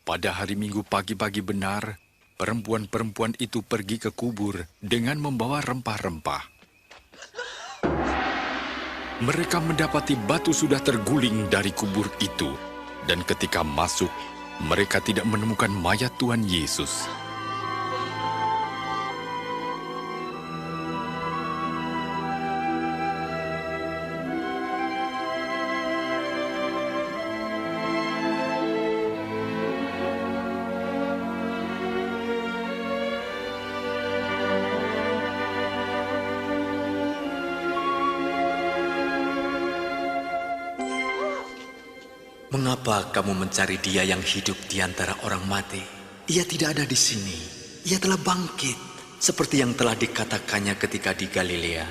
Pada hari Minggu pagi-pagi benar, perempuan-perempuan itu pergi ke kubur dengan membawa rempah-rempah. Mereka mendapati batu sudah terguling dari kubur itu, dan ketika masuk, mereka tidak menemukan mayat Tuhan Yesus. Mengapa kamu mencari Dia yang hidup di antara orang mati? Ia tidak ada di sini. Ia telah bangkit, seperti yang telah dikatakannya ketika di Galilea,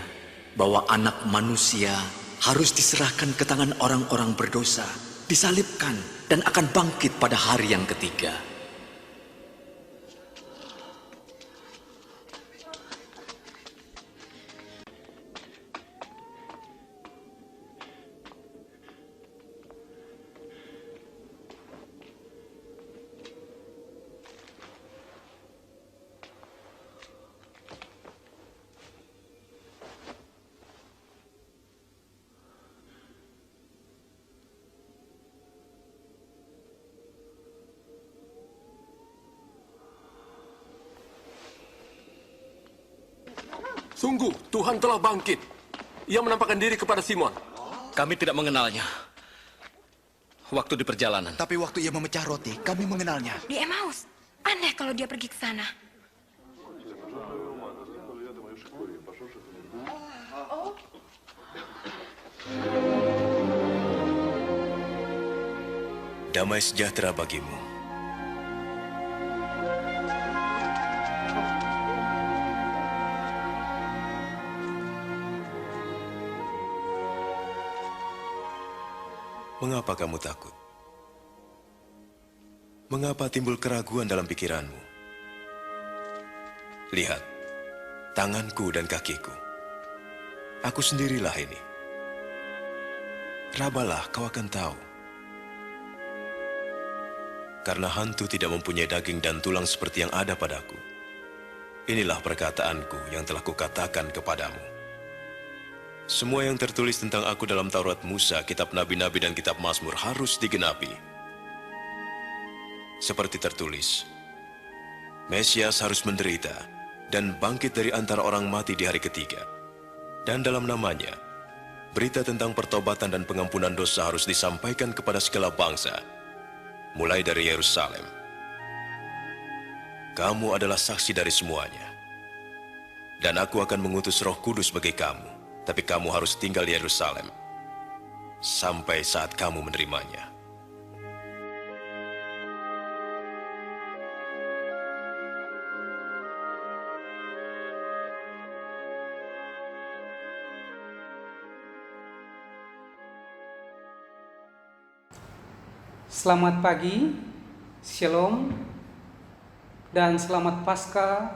bahwa Anak Manusia harus diserahkan ke tangan orang-orang berdosa, disalibkan, dan akan bangkit pada hari yang ketiga. Sungguh, Tuhan telah bangkit. Ia menampakkan diri kepada Simon. Kami tidak mengenalnya. Waktu di perjalanan. Tapi waktu ia memecah roti, kami mengenalnya. Di Emmaus. Aneh kalau dia pergi ke sana. Damai sejahtera bagimu. Mengapa kamu takut? Mengapa timbul keraguan dalam pikiranmu? Lihat, tanganku dan kakiku. Aku sendirilah ini. Rabalah, kau akan tahu. Karena hantu tidak mempunyai daging dan tulang seperti yang ada padaku. Inilah perkataanku yang telah kukatakan kepadamu. Semua yang tertulis tentang aku dalam Taurat Musa, kitab Nabi-Nabi dan kitab Mazmur harus digenapi. Seperti tertulis, Mesias harus menderita dan bangkit dari antara orang mati di hari ketiga. Dan dalam namanya, berita tentang pertobatan dan pengampunan dosa harus disampaikan kepada segala bangsa, mulai dari Yerusalem. Kamu adalah saksi dari semuanya. Dan aku akan mengutus Roh Kudus bagi kamu. Tapi kamu harus tinggal di Yerusalem sampai saat kamu menerimanya. Selamat pagi, Shalom, dan selamat Paskah,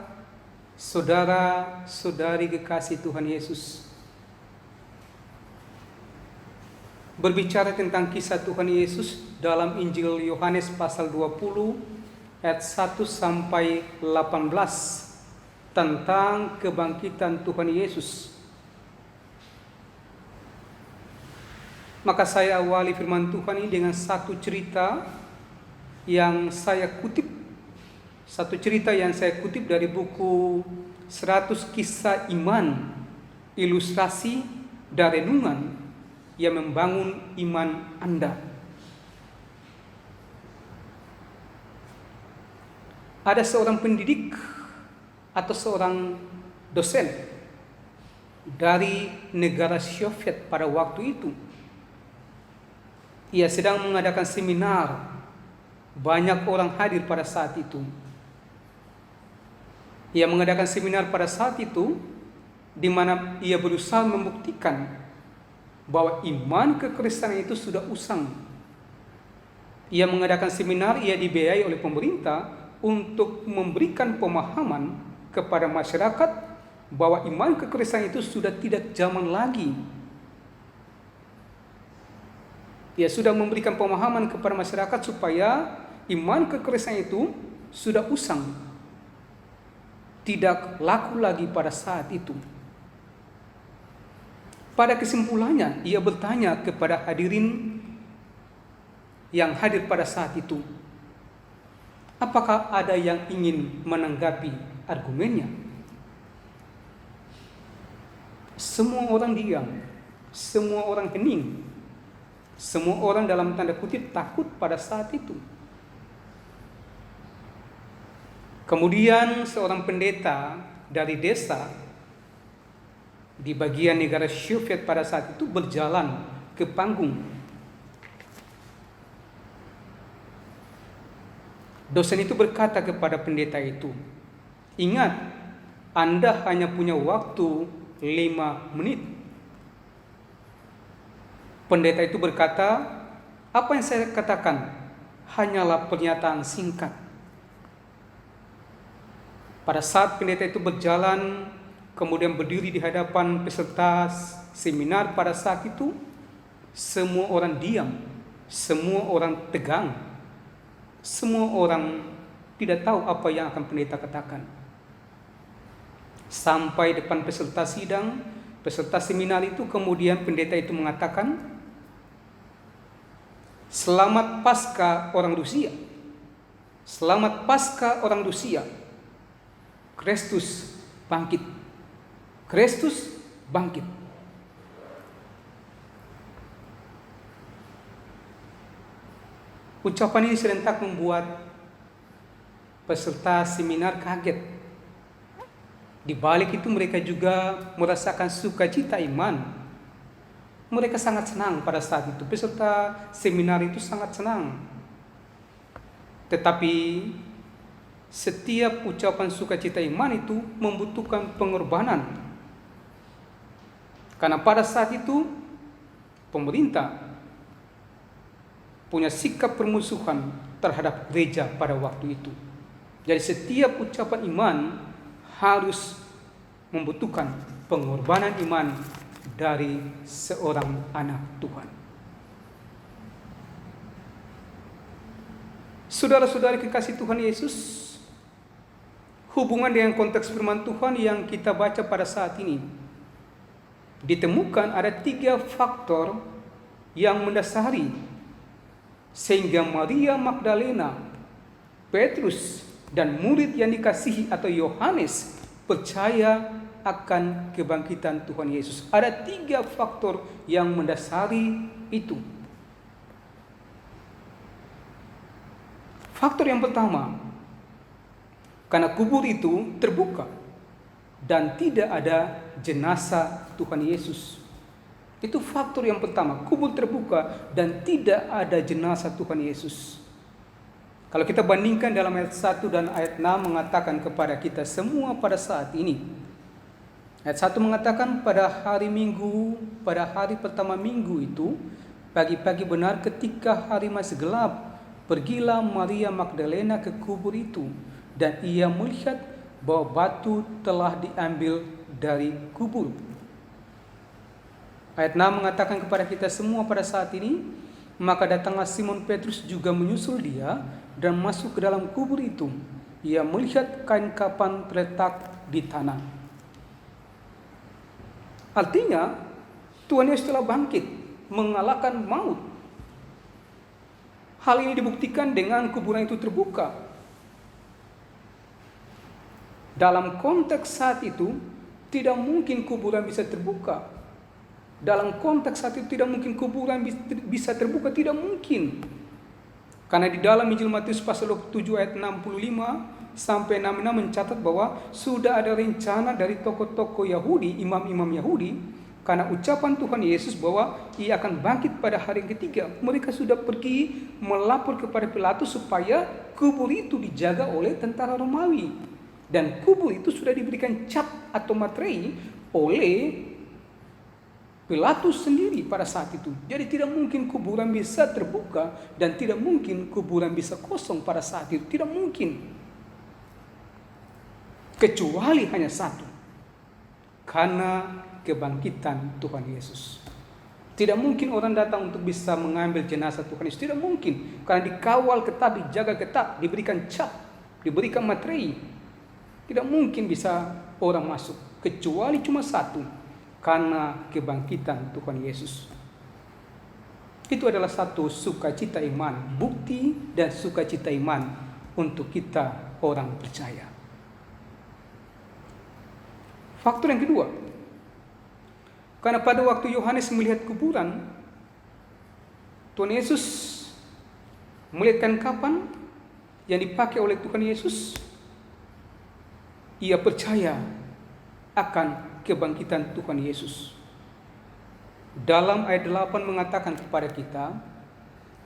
saudara-saudari kekasih Tuhan Yesus. Berbicara tentang kisah Tuhan Yesus dalam Injil Yohanes pasal 20 ayat 1 sampai 18 tentang kebangkitan Tuhan Yesus. Maka saya awali firman Tuhan ini dengan satu cerita yang saya kutip. Satu cerita yang saya kutip dari buku 100 Kisah Iman, Ilustrasi dan Renungan yang membangun iman Anda. Ada seorang pendidik atau seorang dosen dari negara Soviet pada waktu itu. Ia sedang mengadakan seminar. Banyak orang hadir pada saat itu. Ia mengadakan seminar pada saat itu, di mana ia berusaha membuktikan bahwa iman kekristenan itu sudah usang. Ia mengadakan seminar, ia dibiayai oleh pemerintah untuk memberikan pemahaman kepada masyarakat bahwa iman kekristenan itu sudah tidak zaman lagi. Ia sudah memberikan pemahaman kepada masyarakat supaya iman kekristenan itu sudah usang, tidak laku lagi pada saat itu. Pada kesimpulannya, ia bertanya kepada hadirin yang hadir pada saat itu, apakah ada yang ingin menanggapi argumennya? Semua orang diam, semua orang hening, semua orang dalam tanda kutip takut pada saat itu. Kemudian seorang pendeta dari desa di bagian negara Soviet pada saat itu berjalan ke panggung. Dosen itu berkata kepada pendeta itu, "Ingat, Anda hanya punya waktu 5 menit." Pendeta itu berkata, "Apa yang saya katakan hanyalah pernyataan singkat." Pada saat pendeta itu berjalan, kemudian berdiri di hadapan peserta seminar pada saat itu, semua orang diam, semua orang tegang, semua orang tidak tahu apa yang akan pendeta katakan. Sampai depan peserta sidang, peserta seminar itu, kemudian pendeta itu mengatakan, "Selamat Paskah orang Rusia. Selamat Paskah orang Rusia. Kristus bangkit. Kristus bangkit." Ucapan ini serentak membuat peserta seminar kaget. Di balik itu mereka juga merasakan sukacita iman. Mereka sangat senang pada saat itu. Peserta seminar itu sangat senang. Tetapi setiap ucapan sukacita iman itu membutuhkan pengorbanan. Karena pada saat itu pemerintah punya sikap permusuhan terhadap gereja pada waktu itu. Jadi setiap ucapan iman harus membutuhkan pengorbanan iman dari seorang anak Tuhan. Saudara-saudari kekasih Tuhan Yesus, hubungan dengan konteks firman Tuhan yang kita baca pada saat ini, ditemukan ada 3 faktor yang mendasari sehingga Maria Magdalena, Petrus, dan murid yang dikasihi atau Yohanes percaya akan kebangkitan Tuhan Yesus. Ada 3 faktor yang mendasari itu. Faktor yang pertama, karena kubur itu terbuka dan tidak ada jenazah Tuhan Yesus. Itu faktor yang pertama, kubur terbuka dan tidak ada jenazah Tuhan Yesus. Kalau kita bandingkan dalam ayat 1 dan ayat 6 mengatakan kepada kita semua pada saat ini. Ayat 1 mengatakan pada hari Minggu, pada hari pertama minggu itu, pagi-pagi benar ketika hari masih gelap, pergilah Maria Magdalena ke kubur itu dan ia melihat bahwa batu telah diambil dari kubur. Ayat 6 mengatakan kepada kita semua pada saat ini, maka datanglah Simon Petrus juga menyusul dia dan masuk ke dalam kubur itu. Ia melihat kain kapan terletak di tanah. Artinya, Tuhan Yesus telah bangkit, mengalahkan maut. Hal ini dibuktikan dengan kuburan itu terbuka. Dalam konteks saat itu, tidak mungkin kuburan bisa terbuka. Dalam konteks saat itu tidak mungkin kuburan bisa terbuka, tidak mungkin. Karena di dalam Injil Matius pasal 7 ayat 65 sampai 66 mencatat bahwa sudah ada rencana dari tokoh-tokoh Yahudi, imam-imam Yahudi, karena ucapan Tuhan Yesus bahwa ia akan bangkit pada hari ketiga. Mereka sudah pergi melapor kepada Pilatus supaya kubur itu dijaga oleh tentara Romawi. Dan kubur itu sudah diberikan cap atau materai oleh Pilatus sendiri pada saat itu. Jadi tidak mungkin kuburan bisa terbuka dan tidak mungkin kuburan bisa kosong pada saat itu. Tidak mungkin. Kecuali hanya satu. Karena kebangkitan Tuhan Yesus. Tidak mungkin orang datang untuk bisa mengambil jenazah Tuhan Yesus. Tidak mungkin. Karena dikawal ketat, dijaga ketat, diberikan cap, diberikan materi. Tidak mungkin bisa orang masuk. Kecuali cuma satu. Karena kebangkitan Tuhan Yesus. Itu adalah satu sukacita iman. Bukti dan sukacita iman untuk kita orang percaya. Faktor yang kedua. Karena pada waktu Yohanes melihat kuburan, Tuhan Yesus melihat kain kapan yang dipakai oleh Tuhan Yesus. Ia percaya akan kebangkitan Tuhan Yesus. Dalam ayat 8 mengatakan kepada kita,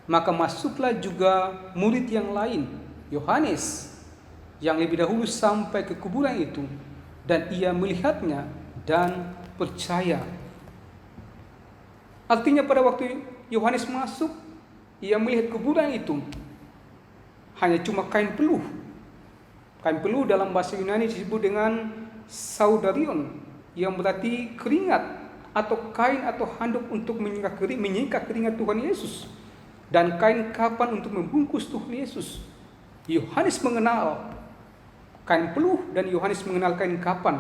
maka masuklah juga murid yang lain, Yohanes, yang lebih dahulu sampai ke kuburan itu, dan ia melihatnya dan percaya. Artinya pada waktu Yohanes masuk, ia melihat kuburan itu hanya cuma kain peluh. Kain peluh dalam bahasa Yunani disebut dengan saudarion, yang berarti keringat atau kain atau handuk untuk menyingkap keringat Tuhan Yesus, dan kain kapan untuk membungkus Tuhan Yesus. Yohanes mengenal kain peluh dan Yohanes mengenal kain kapan,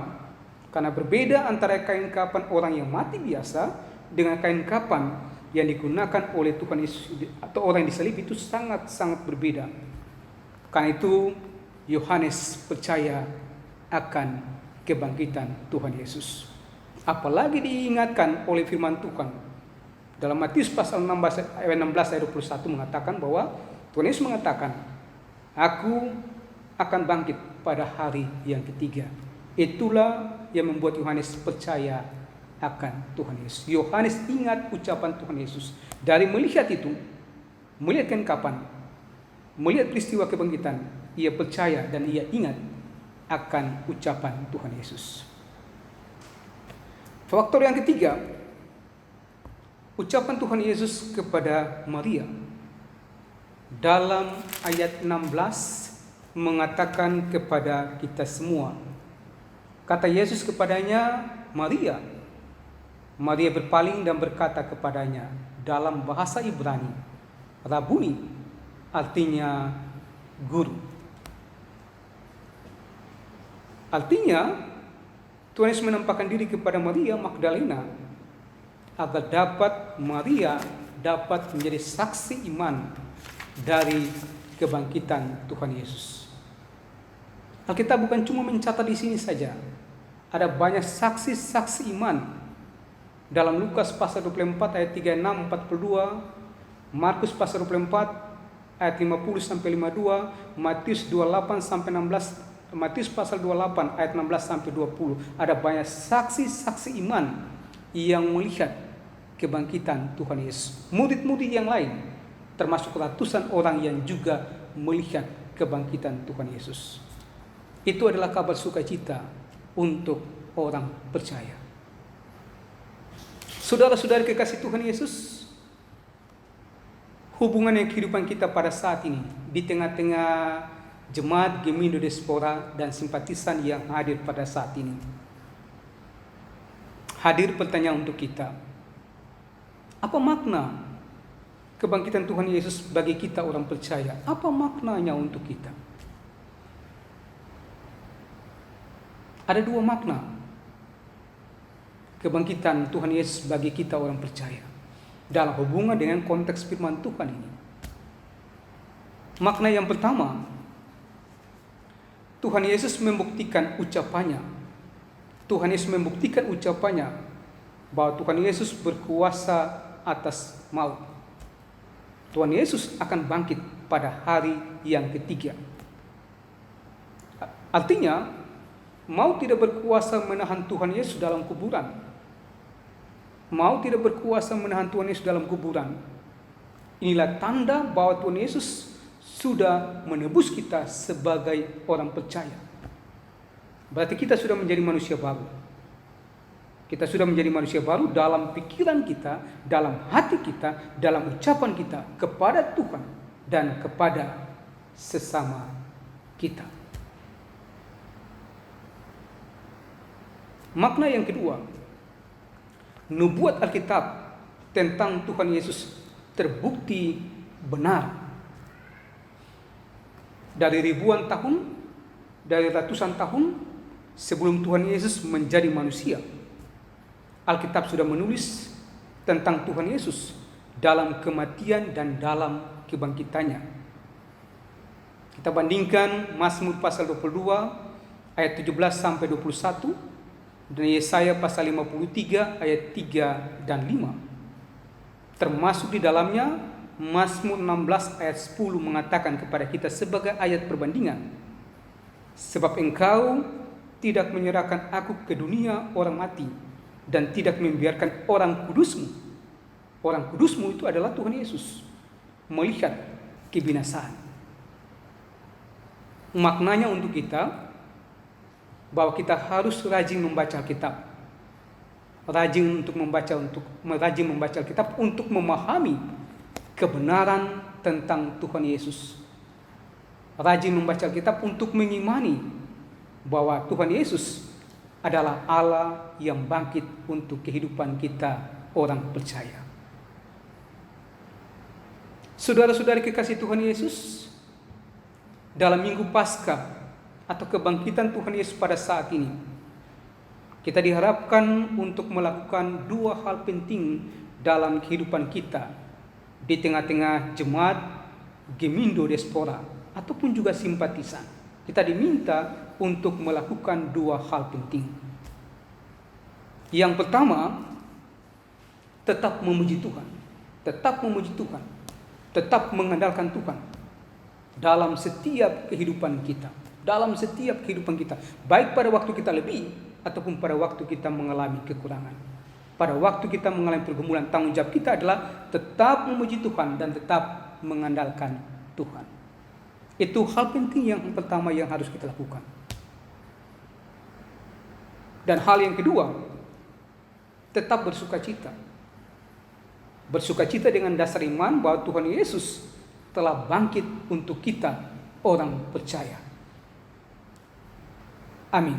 karena berbeda antara kain kapan orang yang mati biasa dengan kain kapan yang digunakan oleh Tuhan Yesus atau orang yang disalib, itu sangat-sangat berbeda. Karena itu Yohanes percaya akan kebangkitan Tuhan Yesus. Apalagi diingatkan oleh firman Tuhan. Dalam Matius pasal 16 ayat 21 mengatakan bahwa Tuhan Yesus mengatakan, "Aku akan bangkit pada hari yang ketiga." Itulah yang membuat Yohanes percaya akan Tuhan Yesus. Yohanes ingat ucapan Tuhan Yesus. Dari melihat itu, melihat kain kapan, melihat peristiwa kebangkitan, ia percaya dan ia ingat akan ucapan Tuhan Yesus. Faktor yang ketiga, ucapan Tuhan Yesus kepada Maria. Dalam ayat 16 mengatakan kepada kita semua, kata Yesus kepadanya, Maria. Maria berpaling dan berkata kepadanya dalam bahasa Ibrani, Rabuni, artinya guru. Artinya Tuhan Yesus menampakkan diri kepada Maria Magdalena agar Maria dapat menjadi saksi iman dari kebangkitan Tuhan Yesus. Alkitab bukan cuma mencatat di sini saja. Ada banyak saksi-saksi iman. Dalam Lukas pasal 24 ayat 36 42, Markus pasal 24 ayat 50 sampai 52, Matius 28 sampai 16, Matius pasal 28 ayat 16 sampai 20. Ada banyak saksi-saksi iman yang melihat kebangkitan Tuhan Yesus. Murid-murid yang lain, termasuk ratusan orang yang juga melihat kebangkitan Tuhan Yesus. Itu adalah kabar sukacita untuk orang percaya. Saudara-saudari kekasih Tuhan Yesus, hubungan yang kehidupan kita pada saat ini di tengah-tengah jemaat Gemindo Diaspora dan simpatisan yang hadir pada saat ini. Hadir pertanyaan untuk kita. Apa makna kebangkitan Tuhan Yesus bagi kita orang percaya? Apa maknanya untuk kita? Ada dua makna kebangkitan Tuhan Yesus bagi kita orang percaya dalam hubungan dengan konteks firman Tuhan ini. Makna yang pertama, Tuhan Yesus membuktikan ucapannya. Tuhan Yesus membuktikan ucapannya bahwa Tuhan Yesus berkuasa atas maut. Tuhan Yesus akan bangkit pada hari yang ketiga. Artinya, maut tidak berkuasa menahan Tuhan Yesus dalam kuburan. Maut tidak berkuasa menahan Tuhan Yesus dalam kuburan. Inilah tanda bahwa Tuhan Yesus sudah menebus kita sebagai orang percaya. Berarti kita sudah menjadi manusia baru. Kita sudah menjadi manusia baru dalam pikiran kita, dalam hati kita, dalam ucapan kita kepada Tuhan dan kepada sesama kita. Makna yang kedua, nubuat Alkitab tentang Tuhan Yesus terbukti benar. Dari ribuan tahun, dari ratusan tahun sebelum Tuhan Yesus menjadi manusia, Alkitab sudah menulis tentang Tuhan Yesus dalam kematian dan dalam kebangkitannya. Kita bandingkan Mazmur pasal 22 ayat 17 sampai 21 dan Yesaya pasal 53 ayat 3 dan 5. Termasuk di dalamnya Mazmur 16 ayat 10 mengatakan kepada kita sebagai ayat perbandingan, sebab engkau tidak menyerahkan aku ke dunia orang mati dan tidak membiarkan orang kudusmu itu adalah Tuhan Yesus melihat kebinasaan. Maknanya untuk kita bahwa kita harus rajin membaca Alkitab, rajin membaca Alkitab untuk memahami kebenaran tentang Tuhan Yesus. Rajin membaca Alkitab untuk mengimani bahwa Tuhan Yesus adalah Allah yang bangkit untuk kehidupan kita orang percaya. Saudara-saudari kekasih Tuhan Yesus, dalam Minggu Paskah atau kebangkitan Tuhan Yesus pada saat ini, kita diharapkan untuk melakukan dua hal penting dalam kehidupan kita di tengah-tengah jemaat Gemindo Diaspora ataupun juga simpatisan. Kita diminta untuk melakukan dua hal penting. Yang pertama, tetap memuji Tuhan, tetap mengandalkan Tuhan dalam setiap kehidupan kita, baik pada waktu kita lebih ataupun pada waktu kita mengalami kekurangan. Pada waktu kita mengalami pergumulan, tanggung jawab kita adalah tetap memuji Tuhan dan tetap mengandalkan Tuhan. Itu hal penting yang pertama yang harus kita lakukan. Dan hal yang kedua, tetap bersukacita. Bersukacita dengan dasar iman bahwa Tuhan Yesus telah bangkit untuk kita orang percaya. Amin.